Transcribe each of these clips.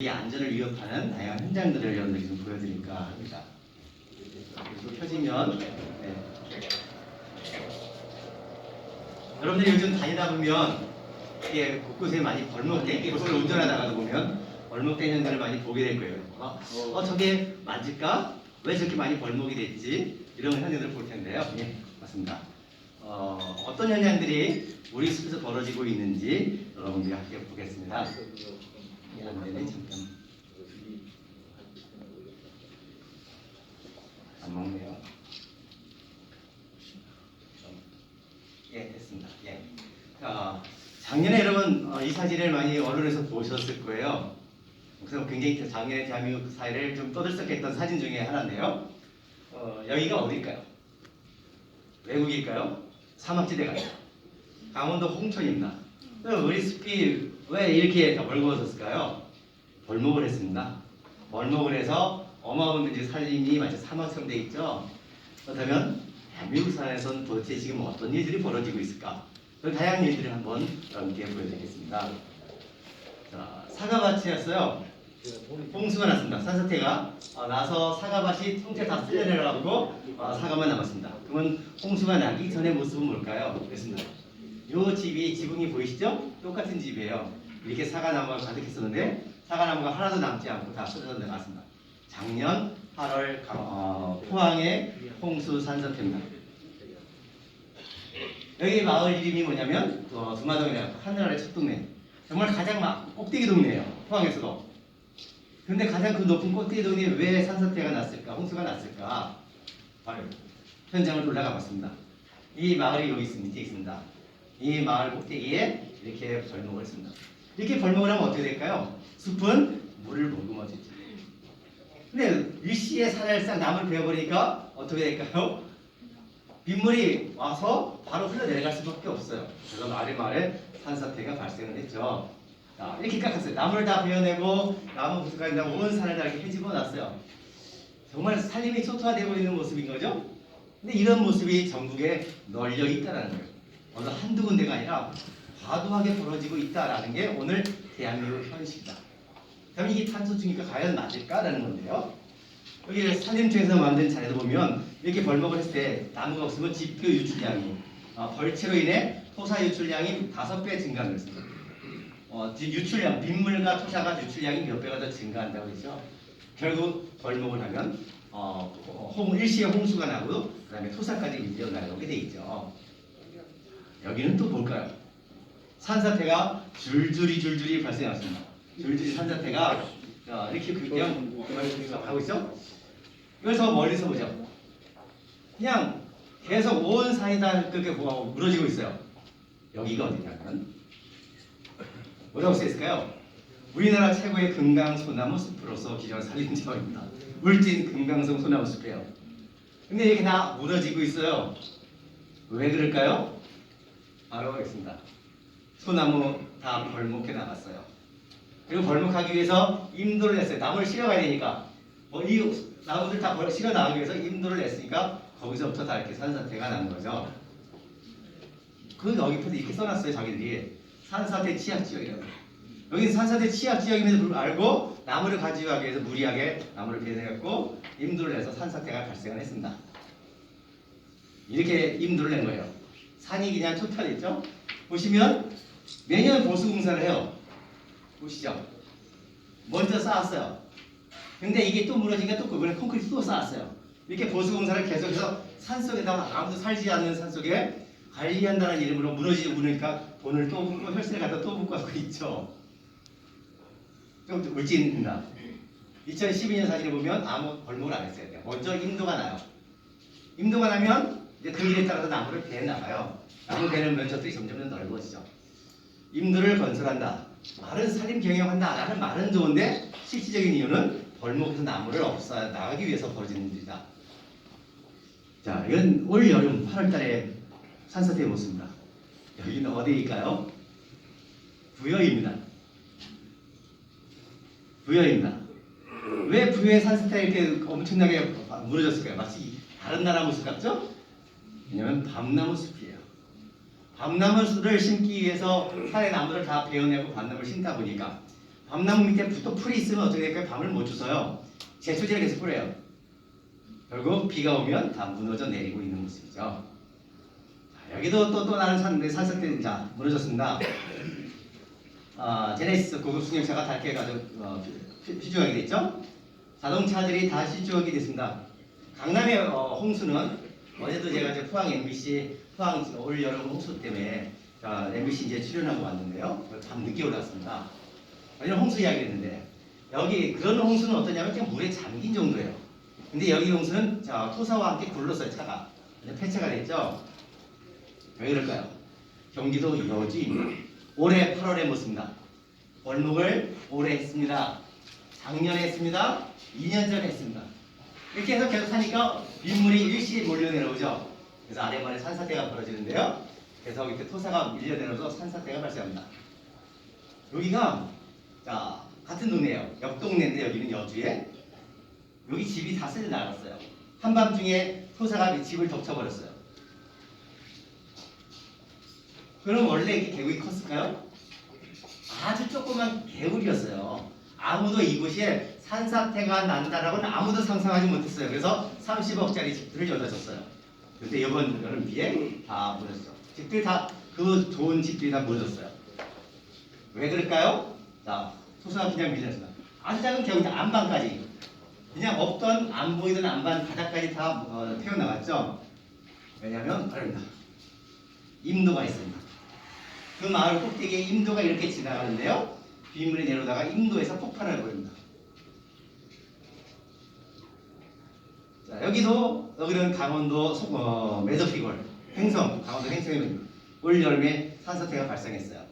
이 안전을 위협하는 다양한 현장들을 여러분들께 좀 보여드릴까 합니다. 그리고 켜지면 여러분들이 요즘 다니다 보면 이게 곳곳에 많이 벌목된 곳을 운전하다가도 보면 벌목된 현장을 많이 보게 될 거예요. 저게 맞을까? 왜 저렇게 많이 벌목이 됐지? 이런 현장들을 볼 텐데요. 예, 맞습니다. 어떤 현장들이 우리 숲에서 벌어지고 있는지 여러분들이 함께 보겠습니다. 잠깐. 안 먹네요. 예, 됐습니다. 예. 작년에 여러분 이 사진을 많이 언론에서 보셨을 거예요. 그래서 굉장히 작년에 대한민국 사회를 좀 떠들썩했던 사진 중에 하나인데요. 여기가 어딜까요? 외국일까요? 사막지대가 강원도 홍천입니다. 우리 숲이 왜 이렇게 다 벌거워졌을까요? 벌목을 했습니다. 벌목을 해서 어마어마한 산림이 마치 사막처럼 돼 있죠. 그렇다면 대한민국 사회에서는 도대체 지금 어떤 일들이 벌어지고 있을까? 그 다양한 일들을 한번 여러분께 보여드리겠습니다. 자, 사과밭이었어요. 홍수가 났습니다. 산사태가 나서 사과밭이 통째로 다 쓸려내려가고 사과만 남았습니다. 그러면 홍수가 나기 전의 모습은 뭘까요? 그렇습니다. 이 집이 지붕이 보이시죠? 똑같은 집이에요. 이렇게 사과나무가 가득했었는데 사과나무가 하나도 남지 않고 다 쓰러져 나갔습니다. 작년 8월 포항의 홍수 산사태입니다. 여기 마을 이름이 뭐냐면 두마동이라고 하늘아래 첫 동네. 정말 가장 꼭대기 동네예요. 포항에서도. 그런데 가장 그 높은 꼭대기 동네에 왜 산사태가 났을까? 홍수가 났을까? 바로 현장을 올라가 봤습니다. 이 마을이 여기 밑에 있습니다. 이 마을 꼭대기에 이렇게 벌목을 했습니다. 이렇게 벌목을 하면 어떻게 될까요? 숲은 물을 머금어주죠. 근데 일시에 사실상 나무를 베어버리니까 어떻게 될까요? 빗물이 와서 바로 흘러내려갈 수밖에 없어요. 그래서 말에 산사태가 발생을 했죠. 자, 이렇게 깎았어요. 나무를 다 베어내고 나무 부스까지 온 산을 다 이렇게 헤집어 놨어요. 정말 산림이 초토화되고 있는 모습인 거죠. 근데 이런 모습이 전국에 널려 있다는 거예요. 어느 한두 군데가 아니라 과도하게 벌어지고 있다는 게 오늘 대한민국 현실이다. 그럼 이게 탄소 중립과 과연 맞을까라는 건데요. 여기 산림청에서 만든 자료를 보면 이렇게 벌목을 했을 때 나무가 없으면 지표 유출량이 벌채로 인해 토사 유출량이 5배 증가하는 것입니다. 유출량, 빗물과 토사가 유출량이 몇 배가 더 증가한다고 했죠. 결국 벌목을 하면 일시에 홍수가 나고 그다음에 토사까지 밀려 나오게 돼 있죠. 여기는 또 뭘까요? 산사태가 줄줄이 발생했습니다. 줄줄이 산사태가 이렇게 그냥 하고 있죠. 그래서 멀리서 보죠. 그냥 계속 온 산이 다 그렇게 무너지고 있어요. 여기가 어디냐면 뭐라고 쓰였을까요? 우리나라 최고의 금강 소나무 숲으로서 기존 산림지역입니다. 울진 금강송 소나무 숲이에요. 근데 이렇게 다 무너지고 있어요. 왜 그럴까요? 바로 하겠습니다. 소나무 다 벌목해 나갔어요. 그리고 벌목하기 위해서 임도를 냈어요. 나무를 실어가야 되니까 이 나무들 다 실어 나가기 위해서 임도를 냈으니까 거기서부터 다 이렇게 산사태가 난 거죠. 그 여기부터 이렇게 써놨어요. 자기들이 산사태 취약지역이라고. 여기는 산사태 취약지역임에도 알고 나무를 가져가기 위해서 무리하게 나무를 베내갖고 임도를 내서 산사태가 발생을 했습니다. 이렇게 임도를 낸 거예요. 산이 그냥 초탈했죠. 보시면 매년 보수공사를 해요. 보시죠. 먼저 쌓았어요. 근데 이게 또 무너지니까 또 그번에 콘크리트 또 쌓았어요. 이렇게 보수공사를 계속해서 산속에다가 아무도 살지 않는 산속에 관리한다는 이름으로 무너지고 그러니까 돈을 또 붓고 혈세를 갖다 또 붓고 하고 있죠. 좀 울진입니다. 2012년 사진을 보면 아무 벌목을 안 했어요. 먼저 임도가 나요. 임도가 나면 이제 그 일에 따라서 나무를 베어 나가요. 나무 베는 면적들이 점점 넓어지죠. 임도를 건설한다. 말은 산림 경영한다라는 말은 좋은데 실질적인 이유는 벌목에서 나무를 없애 나가기 위해서 벌어지는 일이다. 자, 이건 올 여름 8월달에 산사태의 모습입니다. 여기는 어디일까요? 부여입니다. 부여입니다. 왜 부여의 산사태가 이렇게 엄청나게 무너졌을까요? 마치 다른 나라 모습 같죠? 왜냐면 밤나무 숲이에요. 밤나무를 심기 위해서 산의 나무를 다 베어내고 밤나무를 심다 보니까 밤나무 밑에 또 풀이 있으면 어떻게 될까요? 밤을 못 주서요. 제초제를 계속 뿌려요. 결국 비가 오면 다 무너져 내리고 있는 모습이죠. 자, 여기도 또 다른 산사태 자 무너졌습니다. 제네시스 고급 승용차가 닳게 가지고 피죽하게 됐죠. 자동차들이 다 실종하게 됐습니다. 강남의 홍수는 어제도 제가 이제 포항 MBC 포항 올 여름 홍수 때문에 MBC 이제 출연하고 왔는데요. 밤 늦게 올랐습니다. 이런 홍수 이야기를 했는데 여기 그런 홍수는 어떠냐면 그냥 물에 잠긴 정도예요. 근데 여기 홍수는 토사와 함께 굴렀어요. 차가 폐차가 됐죠. 왜 그럴까요? 경기도 여주입니다. 올해 8월에 묻습니다. 벌목을 올해 했습니다. 작년에 했습니다. 2년 전에 했습니다. 이렇게 해서 계속 하니까 빗물이 일시에 몰려 내려오죠. 그래서 아래말에 산사태가 벌어지는데요. 그래서 이렇게 토사가 밀려 내려서 산사태가 발생합니다. 여기가 같은 동네예요. 옆 동네인데 여기는 여주에 여기 집이 다 쓸려 나갔어요. 한밤중에 토사가 집을 덮쳐버렸어요. 그럼 원래 이렇게 개울이 컸을까요? 아주 조그만 개울이었어요. 아무도 이곳에 산사태가 난다라고는 아무도 상상하지 못했어요. 그래서 30억짜리 집들을 여기다 줬어요. 근데 이번 여름 비에 다 무너졌죠. 집들이 다 그 좋은 집들이 다 무너졌어요. 왜 그럴까요? 자, 토사가 그냥 밀렸습니다. 아주 작은 개울이 안반까지 그냥 없던 안 보이던 안반 바닥까지 다 태어나갔죠. 왜냐하면 바로입니다. 임도가 있습니다. 그 마을 꼭대기에 임도가 이렇게 지나가는데요. 빗물이 내려오다가 임도에서 폭발을 해버립니다. 자, 여기는 강원도 매저피골 횡성, 강원도 횡성에 올 여름에 산사태가 발생했어요.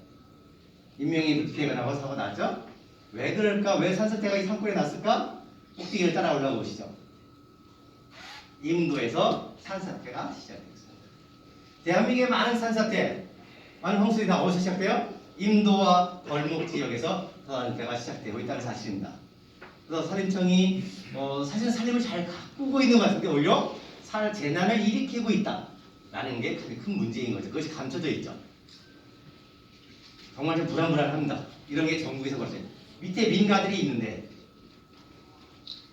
인명이 피해가 나고 사고 났죠? 왜 그럴까? 왜 산사태가 이 산골에 났을까? 꼭대기를 따라 올라가 보시죠. 임도에서 산사태가 시작됐습니다. 대한민국의 많은 산사태, 많은 홍수들이 다 어디서 시작돼요? 임도와 벌목 지역에서 산사태가 시작되고 있다는 사실입니다. 그래서 산림청이 사실 산림을 잘 가꾸고 있는 것 같은데 오히려 재난을 일으키고 있다라는 게 가장 큰 문제인 거죠. 그것이 감춰져 있죠. 정말 좀 불안불안합니다. 이런 게 전국에서 벌어져요. 밑에 민가들이 있는데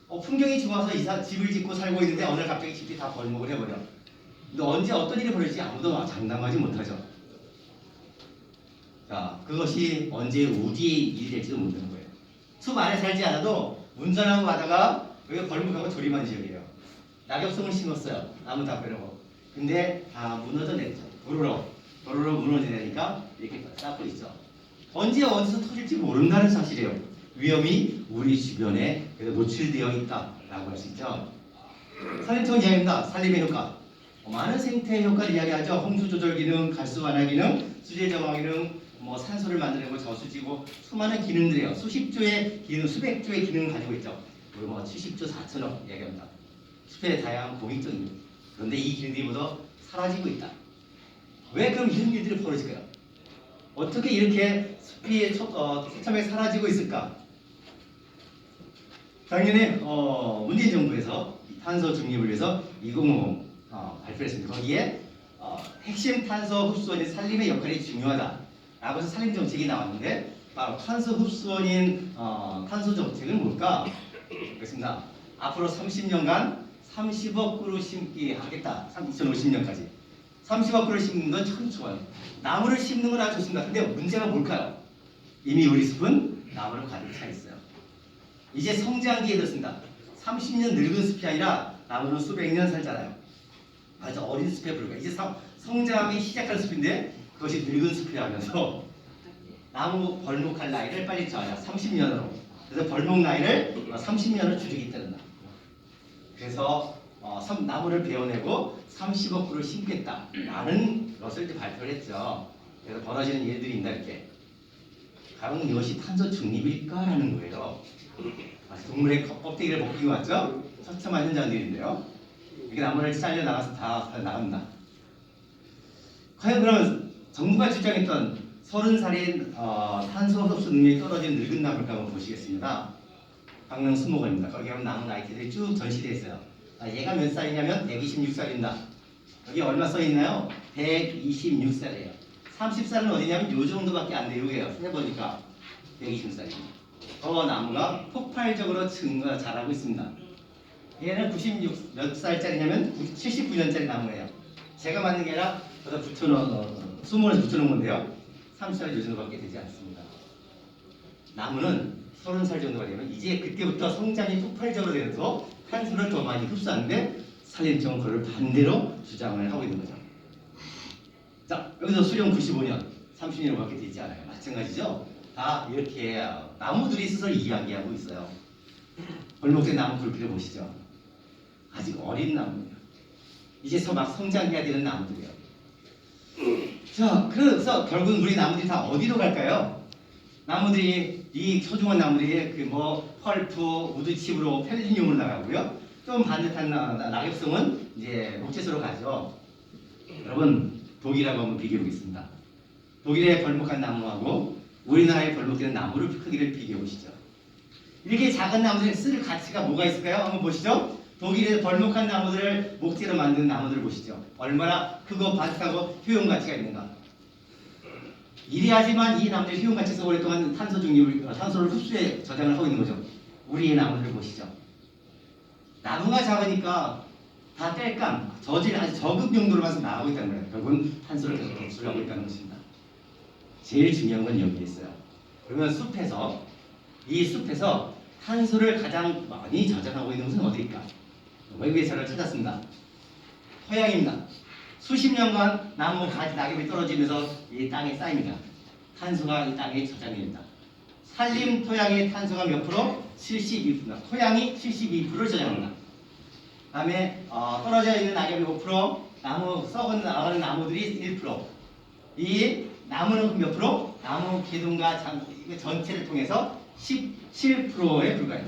풍경이 좋아서 집을 짓고 살고 있는데 어느 날 갑자기 집이 다 벌목을 해버려. 근데 언제 어떤 일이 벌어질지 아무도 장담하지 못하죠. 자, 그것이 언제 어디에 일이 될지도 모르는 거예요. 숲 안에 살지 않아도 운전하고 가다가 여기가 벌목하고 조림한 지역이에요. 낙엽송을 심었어요. 나무 다 빼려고. 근데 다 무너져 내리죠. 도로로 무너지니까 이렇게 쌓고 있죠. 언제 어디서 터질지 모른다는 사실이에요. 위험이 우리 주변에 노출되어 있다라고 할 수 있죠. 산림청 이야기입니다. 산림의 효과. 많은 생태 효과를 이야기하죠. 홍수 조절 기능, 가스 완화 기능, 수질 정화 기능, 산소를 만들고 저수지고 수많은 기능들이에요. 수십 조의 기능, 수백 조의 기능을 가지고 있죠. 우리 70조 4천억 이야기합니다. 숲의 다양한 공익적입니다. 그런데 이 기능들이 모두 사라지고 있다. 왜 그럼 이런 일들이 벌어질까요? 어떻게 이렇게 숲이 처참하게 사라지고 있을까? 작년에 문재인 정부에서 탄소 중립을 위해서 2050 발표했습니다. 거기에 핵심 탄소 흡수원인 산림의 역할이 중요하다라고 해서 산림 정책이 나왔는데 바로 탄소 흡수원인 탄소 정책은 뭘까? 그렇습니다. 앞으로 30년간 30억 그루 심기 하겠다. 2050년까지 30억 그루 심는 건 참 좋아요. 나무를 심는 건 아주 좋습니다. 근데 문제가 뭘까요? 이미 우리 숲은 나무로 가득 차 있어요. 이제 성장기에 들었습니다. 30년 늙은 숲이 아니라 나무는 수백 년 살잖아요. 아주 어린 숲에 불과해. 이제 성장이 시작할 숲인데 그것이 늙은 숲이라면서 나무 벌목할 나이를 빨리 줘야 30년으로. 그래서 벌목 나이를 30년을 줄이겠다는 말. 그래서 나무를 베어내고 30억 그루를 심겠다라는 것을 발표를 했죠. 그래서 벌어지는 일들이 있다 이렇게. 과연 이것이 탄소 중립일까라는 거예요. 동물의 껍데기를 벗기고 왔죠? 처참한 현장들인데요. 이게 나무를 잘려 나가서 다 나갑니다. 과연 그러면 정부가 주장했던 30살인 탄소 흡수 능력이 떨어진 늙은 나무를 한번 보시겠습니다. 강릉 수목원입니다. 거기 가면 나무 나이트들이 쭉 전시되어 있어요. 얘가 몇 살이냐면 126살입니다. 여기 얼마 써 있나요? 126살이에요. 30살은 어디냐면 요 정도밖에 안 돼요. 여기에요. 해보니까 126살입니다. 더 나무가 폭발적으로 자라고 있습니다. 얘는 96 몇 살짜리냐면 79년짜리 나무예요. 제가 만든 게 아니라 저다 수문에서 붙여놓은 건데요. 30살 요 정도밖에 되지 않습니다. 나무는 30살 정도가 되면 이제 그때부터 성장이 폭발적으로 되면서 탄소를 더 많이 흡수하는데 산림청은 그걸 반대로 주장을 하고 있는 거죠. 자, 여기서 수령 95년, 30년밖에 되지 않아요. 마찬가지죠. 다 이렇게 나무들이 스스로 이야기하고 있어요. 벌목된 나무 굵기를 보시죠. 아직 어린 나무예요. 이제 막 성장해야 되는 나무들이에요. 자, 그래서 결국 우리 나무들이 다 어디로 갈까요? 나무들이 이 소중한 나무들이 그 뭐 펄프, 우드칩으로 펠린용으로 나가고요. 좀 반듯한 낙엽성은 이제 목재소로 가죠. 여러분 독일하고 한번 비교해 보겠습니다. 독일의 벌목한 나무하고 우리나라의 벌목되는 나무를 크기를 비교해 보시죠. 이렇게 작은 나무들이 쓸 가치가 뭐가 있을까요? 한번 보시죠. 독일의 벌목한 나무들을 목재로 만든 나무들을 보시죠. 얼마나 크고 반듯하고 효용 가치가 있는가. 이래야지만 이 나무들이 효용 가치에서 오랫동안 탄소를 흡수해 저장을 하고 있는 거죠. 우리의 나무들을 보시죠. 나무가 작으니까 다 땔감, 저질 아주 저급 용도로만 나가고 있다는 거예요. 결국은 탄소를 계속 배출하고 있다는 것입니다. 제일 중요한 건 여기 있어요. 그러면 이 숲에서 탄소를 가장 많이 저장하고 있는 것은 어디일까? 외국의 자료를 찾았습니다. 토양입니다. 수십 년간 나무 가지 낙엽이 떨어지면서 이 땅에 쌓입니다. 탄소가 이 땅에 저장이 됩니다. 산림 토양의 탄소가 몇 프로? 72%입니다. 토양이 72%를 저장합니다. 다음에 떨어져 있는 낙엽이 5%, 썩은 나가는 나무들이 1%. 이 나무는 몇 프로? 나무 기둥과 전체를 통해서 17%에 불과해요.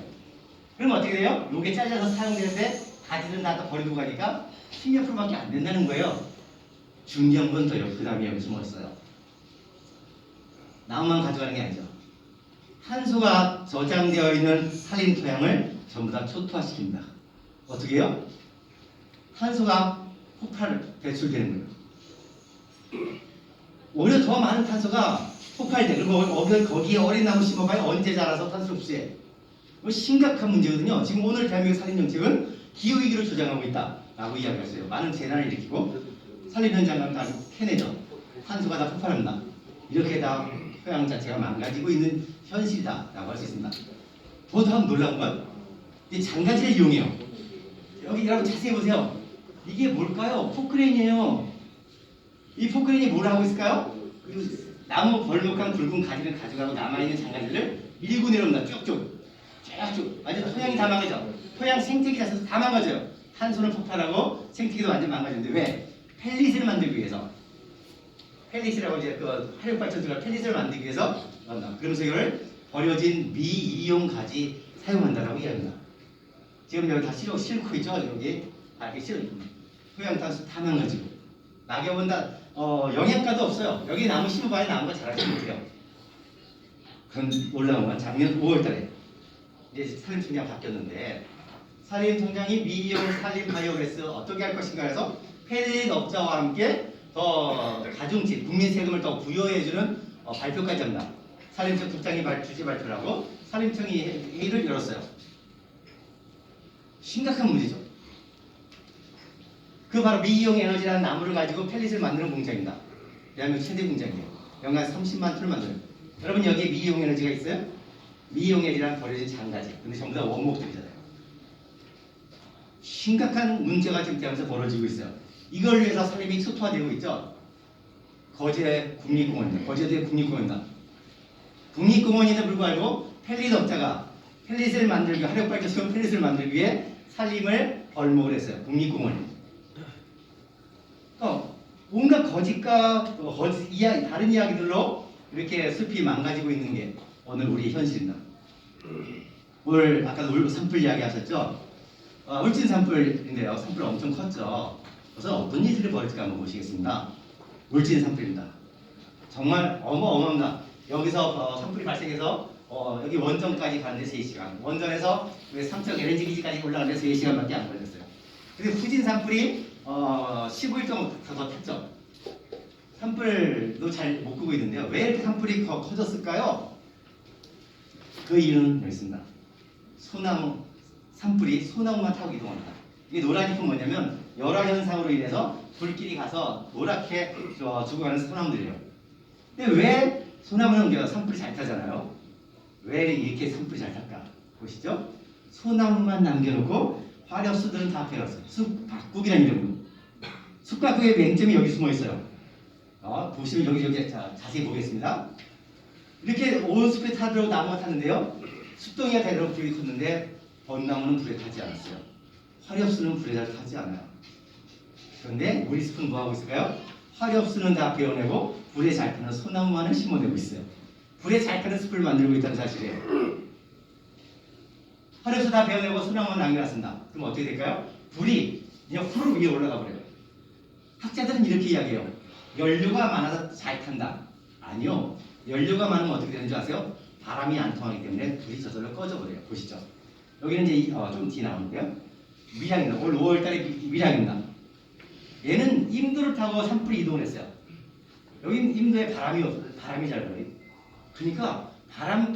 그럼 어떻게 돼요? 요게 잘라서 사용되는데 가지는 다 버리고 가니까 10몇 프로밖에 안 된다는 거예요. 중요한 건 더요. 그 다음에 여기 숨어있어요. 나무만 가져가는 게 아니죠. 탄소가 저장되어 있는 산림 토양을 전부 다 초토화시킵니다. 어떻게 해요? 탄소가 배출되는 거예요. 오히려 더 많은 탄소가 폭발돼. 그리고 거기에 어린 나무 심어봐요. 언제 자라서 탄소 흡수해. 심각한 문제거든요. 지금 오늘 대한민국 산림정책은 기후위기로 조장하고 있다라고 이야기했어요. 많은 재난을 일으키고 산림 현장 가면 다 캐내죠. 탄소가 다 폭발합니다. 이렇게 다 토양 자체가 망가지고 있는 현실이다라고 할 수 있습니다. 더 놀라운 건 이 장가지를 이용해요. 여기 여러분 자세히 보세요. 이게 뭘까요? 포크레인이에요. 이 포크레인이 뭘 하고 있을까요? 나무 벌목한 굵은 가지를 가져가고 남아있는 장가지를 밀고 내려옵니다. 쭉쭉. 완전 토양이 다 망가져. 토양 생태계 자체도 다 망가져요. 탄소는 폭발하고 생태계도 완전 망가지는데 왜? 펠릿을 만들기 위해서. 펠릿이라고 이제 그 화력발전소가 펠릿을 만들기 위해서 한다. 그러면서 이걸 버려진 미이용 가지 사용한다라고 이야기합니다. 지금 여기 다 싣고 있죠. 여기 다 이렇게 실어 있습니다. 토양 탄소 다 망가지고 낙엽은 다 영양가도 없어요. 여기 나무 심어봐야 나무가 자라지 못해요. 그런 올라온 건 작년 5월달에 이제 산림청장이 바뀌었는데 산림청장이 미이용 산림 바이오가스 어떻게 할 것인가 해서 펠릿 업자와 함께 더 가중치 국민 세금을 더 부여해주는 발표까지 합니다. 산림청 국장이 주재 발표를 하고 산림청이 회의를 열었어요. 심각한 문제죠. 그 바로 미이용 에너지라는 나무를 가지고 펠릿을 만드는 공장입니다. 대한민국 최대 공장이에요. 연간 30만 톤을 만들어요. 여러분 여기에 미이용 에너지가 있어요? 미이용 에너지란 버려진 장가지. 근데 전부 다 원목들이잖아요. 심각한 문제가 지금 대한민국에서 벌어지고 있어요. 이걸 위해서 산림이 초토화되고 있죠. 거제 국립공원입니다. 거제도의 국립공원입니다. 국립공원에도 불구하고 펠릿 업자가 펠릿을 만들기 화력발전소 펠릿을 만들기 위해 산림을 벌목을 했어요. 국립공원이. 뭔가 거짓과 다른 이야기들로 이렇게 숲이 망가지고 있는 게 오늘 우리 현실입니다. 오늘 아까도 산불 이야기 하셨죠? 울진 산불인데요. 산불 엄청 컸죠. 그래서 어떤 일들이 벌어질까 한번 보시겠습니다. 울진 산불입니다. 정말 어마어마합니다. 여기서 산불이 발생해서 여기 원전까지 가는데 3시간, 원전에서 삼척 LNG 기지까지 올라가는데 3시간밖에 안 걸렸어요. 근데 후진 산불이 15일 정도 더 탔죠. 산불도 잘 못 끄고 있는데요. 왜 이렇게 산불이 커졌을까요? 그 이유는 여기 있습니다. 소나무 산불이 소나무만 타고 이동합니다. 이게 노란 잎은 뭐냐면 열화 현상으로 인해서 불길이 가서 노랗게 죽어가는 소나무들이에요. 근데 왜 소나무는 산불이 잘 타잖아요. 왜 이렇게 산불이 잘 탈까? 보시죠. 소나무만 남겨놓고 화력수들은 다 베었어요. 숲가꾸기라는 이름으로. 숲가꾸기의 맹점이 여기 숨어 있어요. 보시면 여기 자세히 보겠습니다. 이렇게 온 숲에 타도록 나무가 탔는데요. 숲동이가 되도록 불이 컸는데 벚나무는 불에 타지 않았어요. 화력수는 불에 잘 타지 않아요. 그런데 우리 숲은 뭐하고 있을까요? 화력수는 다 베어내고 불에 잘 타는 소나무만을 심어내고 있어요. 불에 잘 타는 숲을 만들고 있다는 사실이에요. 화력수 다 베어내고 소나무만 남겨놨습니다. 그럼 어떻게 될까요? 불이 그냥 후루룩 위에 올라가 버려요. 학자들은 이렇게 이야기해요. 연료가 많아서 잘 탄다. 아니요. 연료가 많으면 어떻게 되는 줄 아세요? 바람이 안 통하기 때문에 불이 저절로 꺼져버려요. 보시죠. 여기는 이제 좀 뒤에 나오는데요. 밀양입니다. 올 5월달에 밀양입니다. 얘는 임도를 타고 산불이 이동을 했어요. 여기는 임도에 바람이 잘 불어요. 그러니까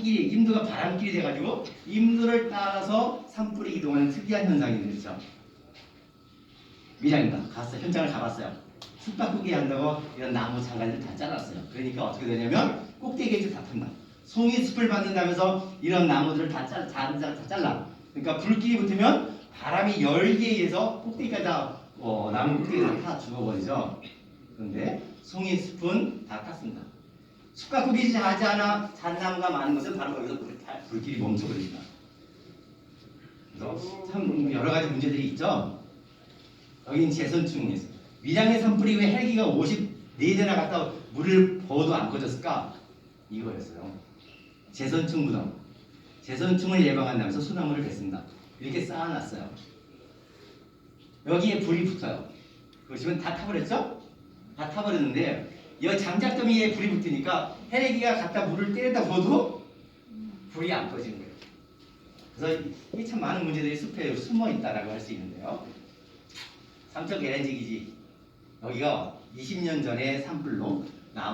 임도가 바람길이 돼가지고 임도를 따라서 산불이 이동하는 특이한 현상이 있죠. 밀양입니다. 갔어요. 현장을 가봤어요. 숲 바꾸기 한다고 이런 나무 장관을 다 잘랐어요. 그러니까 어떻게 되냐면 꼭대기에 다 탄다. 송이 숲을 만든다면서 이런 나무들을 다 잘라. 그러니까 불길이 붙으면 바람이 열기에 의해서 꼭대기까지 나무 꼭대기에서 다 죽어버리죠. 그런데 송이 숲은 다 탔습니다. 숲 가꾸기 하지 않아 잣나무가 많은 것은 바로 거기서 불길이 멈춰버립니다. 그래서 참 여러 가지 문제들이 있죠. 여기는 재선충이었어요. 밀양의 산불이 왜 헬기가 54대나 갔다 물을 부어도 안 꺼졌을까? 이거였어요. 재선충 무덤. 재선충을 예방한다면서 소나무를 뱉습니다. 이렇게 쌓아놨어요. 여기에 불이 붙어요. 보시면 다 타버렸죠? 다 타버렸는데 이 장작더미에 불이 붙으니까 헬기가 갖다 물을 때려다 부어도 불이 안 꺼지는 거예요. 그래서 이 참 많은 문제들이 숲에 숨어 있다라고 할 수 있는데요. 삼척 LNG 기지 여기가 20년 전에 산불로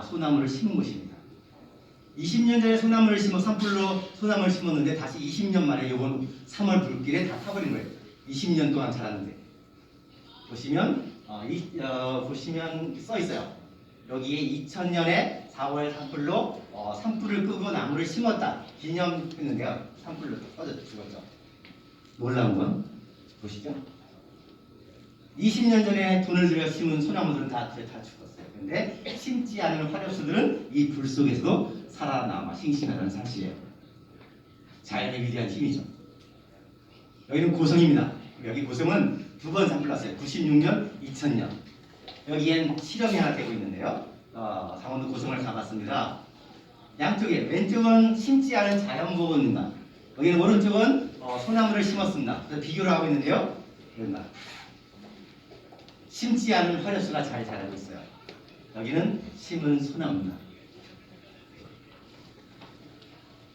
소나무를 심은 곳입니다. 20년 전에 소나무를 산불로 소나무를 심었는데 다시 20년 만에 이번 3월 불길에 다 타버린 거예요. 20년 동안 자랐는데 보시면 보시면 써 있어요. 여기에 2000년에 4월 산불로 산불을 끄고 나무를 심었다 기념했는데요. 산불로 꺼져 죽었죠. 놀라운 건 보시죠. 20년 전에 돈을 들여 심은 소나무들은 다 죽었어요. 그런데 심지 않은 화력수들은 이 불 속에서도 살아남아 싱싱하다는 사실이에요. 자연의 위대한 힘이죠. 여기는 고성입니다. 여기 고성은 두 번 산불 났어요. 96년, 2000년. 여기엔 실험이 하나 되고 있는데요. 강원도 고성을 가봤습니다. 양쪽에 왼쪽은 심지 않은 자연보호입니다. 여기는 오른쪽은 소나무를 심었습니다. 그래서 비교를 하고 있는데요. 심지 않은 화력수가 잘 자라고 있어요. 여기는 심은 소나무입니다.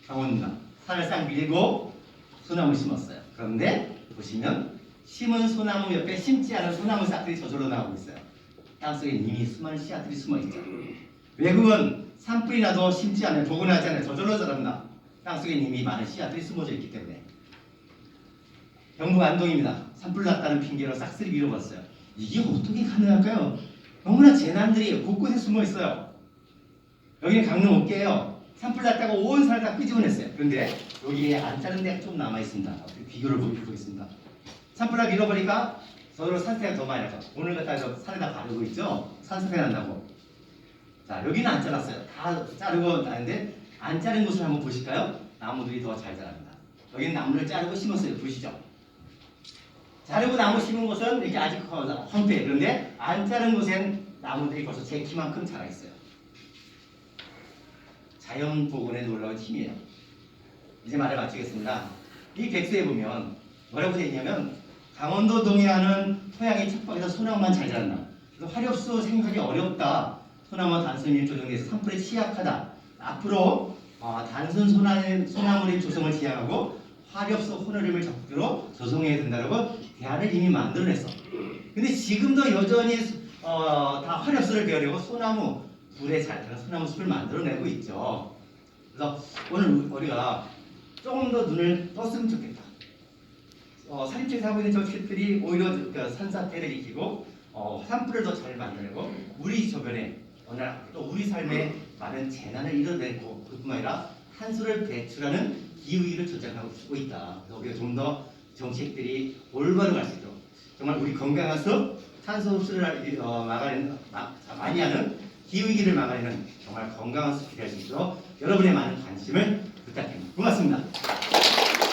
강원도입니다. 산을 싹 밀고 소나무 심었어요. 그런데 보시면 심은 소나무 옆에 심지 않은 소나무 싹들이 저절로 나오고 있어요. 땅속에 이미 수많은 씨앗들이 숨어있죠. 외국은 산불이 나도 심지 않아요. 보고나지 않아요. 저절로 자랍니다. 땅속에 이미 많은 씨앗들이 숨어져 있기 때문에. 경북 안동입니다. 산불 났다는 핑계로 싹쓸이 밀어버렸어요. 이게 어떻게 가능할까요? 너무나 재난들이 곳곳에 숨어 있어요. 여기는 강릉 옥계예요. 산불 났다고 온 산을 다 끄집어냈어요. 그런데 여기에 안 자른 데가 좀 남아 있습니다. 비교를 보겠습니다. 산불 다 밀어버리니까 저절로 산세가 더 많이 나죠. 오늘 갖다 산에다 바르고 있죠. 산세가 난다고. 자, 여기는 안 잘랐어요. 다 자르고 나는데 안 자른 곳을 한번 보실까요? 나무들이 더 잘 자랍니다. 여기는 나무를 자르고 심었어요. 보시죠. 자르고 나무 심은 곳은 이렇게 아직 황폐. 그런데 안 자른 곳엔 나무들이 벌써 제 키만큼 자라 있어요. 자연 복원에 놀라운 힘이에요. 이제 말을 마치겠습니다. 이 백서에 보면 뭐라고 되어 있냐면 강원도 동해안은 토양이 척박해서 소나무만 잘 자란다. 그래서 화력수 생각이 어렵다. 소나무와 단순히 조정돼서 산불에 취약하다. 앞으로 단순 소나무의 조성을 지향하고 화력수 호너림을 적극적으로 조성해야 된다고 대안을 이미 만들어냈어. 근데 지금도 여전히 다 화력수를 배우려고 소나무 불에 잘 타는 소나무 숲을 만들어내고 있죠. 그래서 오늘 우리가 조금 더 눈을 떴으면 좋겠다. 산림청에서 하고 있는 정책들이 오히려 그 산사태를 일으키고 산불을 더 잘 만들고 우리 주변에 또 우리 삶에 많은 재난을 이뤄내고 그뿐만 아니라 탄소를 배출하는 기후위기를 조장하고 있다. 그래서 우리가 좀 더 정책들이 올바로 갈 수 있도록 정말 우리 건강해서 탄소 흡수를 많이 하는 기후위기를 막아내는 정말 건강한 숲이 될 수 있도록 여러분의 많은 관심을 부탁드립니다. 고맙습니다.